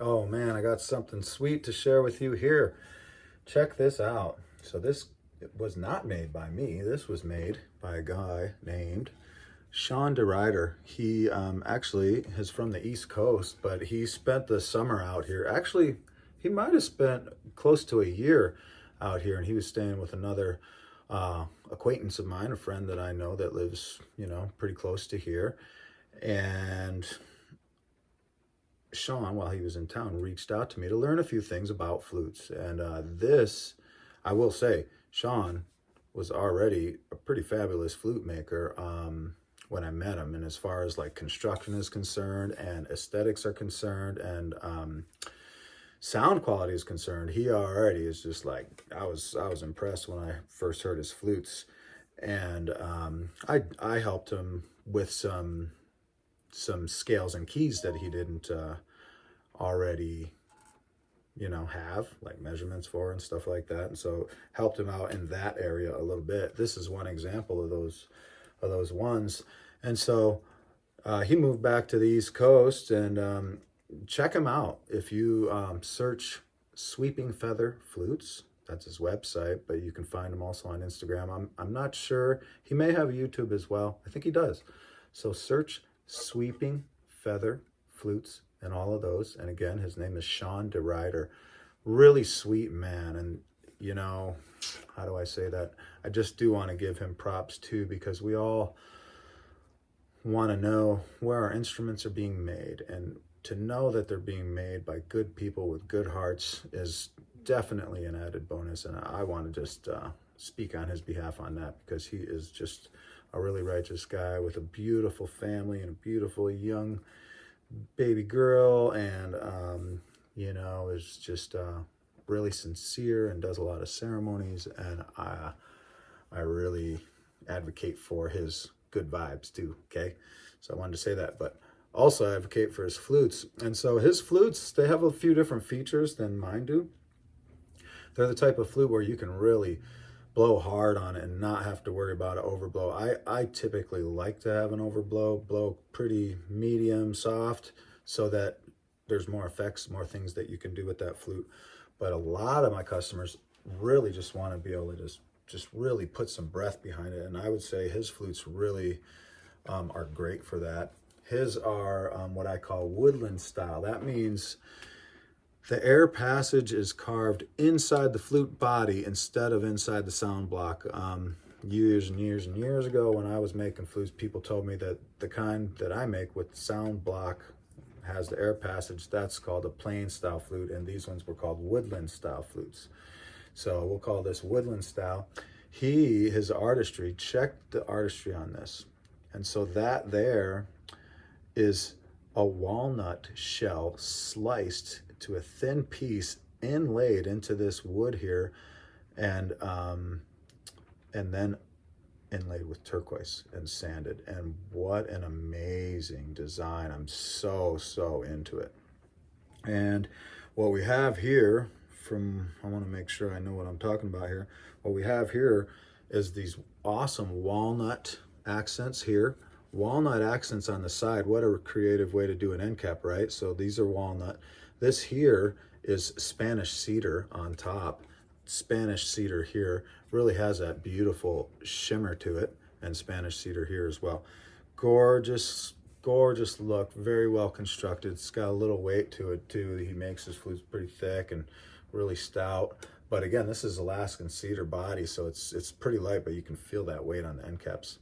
Oh man, I got something sweet to share with you here. Check this out. So this was not made by me. This was made by a guy named Shawn DeRyyder. He actually is from the East Coast, but he spent the summer out here. Actually, he might have spent close to a year out here, and he was staying with another acquaintance of mine, a friend that I know that lives, pretty close to here. And Shawn, while he was in town, reached out to me to learn a few things about flutes. And I will say, Shawn was already a pretty fabulous flute maker when I met him. And as far as like construction is concerned and aesthetics are concerned and sound quality is concerned, he already is just like, I was impressed when I first heard his flutes. And I helped him with some scales and keys that he didn't already have like measurements for and stuff like that, and so helped him out in that area a little bit. This is one example of those ones. And so he moved back to the East Coast, and check him out if you search Sweeping Feather Flutes. That's his website, but you can find him also on Instagram. I'm not sure, he may have a YouTube as well. I think he does. So search Sweeping Feather Flutes and all of those. And again, his name is Shawn DeRyyder. Really sweet man. And how do I say that? I just do want to give him props too, because we all want to know where our instruments are being made. And to know that they're being made by good people with good hearts is definitely an added bonus. And I want to just speak on his behalf on that, because he is just a really righteous guy with a beautiful family and a beautiful young baby girl, and is just really sincere and does a lot of ceremonies, and I really advocate for his good vibes too. Okay, so I wanted to say that, but also advocate for his flutes. And so his flutes, they have a few different features than mine do. They're the type of flute where you can really blow hard on it and not have to worry about an overblow. I typically like to have an overblow, blow pretty medium soft, so that there's more effects, more things that you can do with that flute. But a lot of my customers really just want to be able to just really put some breath behind it. And I would say his flutes really are great for that. His are what I call woodland style. That means the air passage is carved inside the flute body instead of inside the sound block. Years and years and years ago, when I was making flutes, people told me that the kind that I make with sound block has the air passage. That's called a plain style flute, and these ones were called woodland style flutes. So we'll call this woodland style. His artistry, check the artistry on this. And so that there is a walnut shell sliced to a thin piece, inlaid into this wood here, and then inlaid with turquoise and sanded. And what an amazing design. I'm so into it. And what we have here I want to make sure I know what I'm talking about here. What we have here is these awesome walnut accents here. Walnut accents on the side. What a creative way to do an end cap, right? So these are walnut. This here is Spanish cedar on top. Spanish cedar here really has that beautiful shimmer to it, and Spanish cedar here as well. Gorgeous look, very well constructed. It's got a little weight to it too. He makes his flutes pretty thick and really stout. But again, this is Alaskan cedar body, so it's pretty light, but you can feel that weight on the end caps.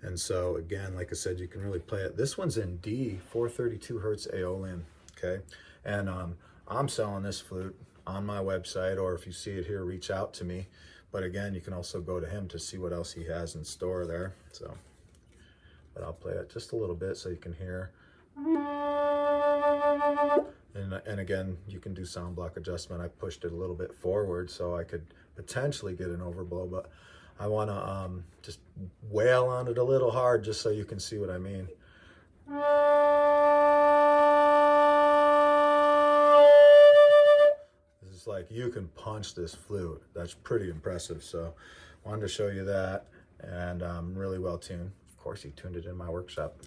And so again, like I said, you can really play it. This one's in D, 432 hertz Aeolian, okay? And I'm selling this flute on my website, or if you see it here, reach out to me. But again, you can also go to him to see what else he has in store there. So, but I'll play it just a little bit so you can hear. And again, you can do sound block adjustment. I pushed it a little bit forward so I could potentially get an overblow, but I want to just wail on it a little hard just so you can see what I mean. This is like, you can punch this flute. That's pretty impressive. So wanted to show you that, and really well tuned. Of course, he tuned it in my workshop.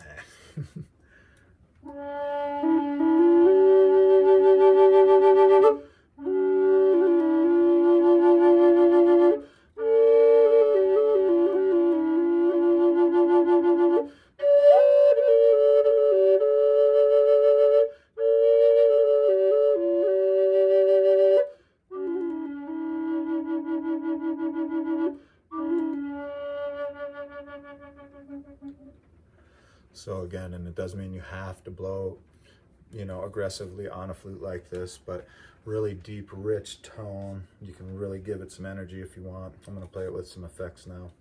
So again, and it doesn't mean you have to blow, you know, aggressively on a flute like this, but really deep, rich tone. You can really give it some energy if you want. I'm going to play it with some effects now.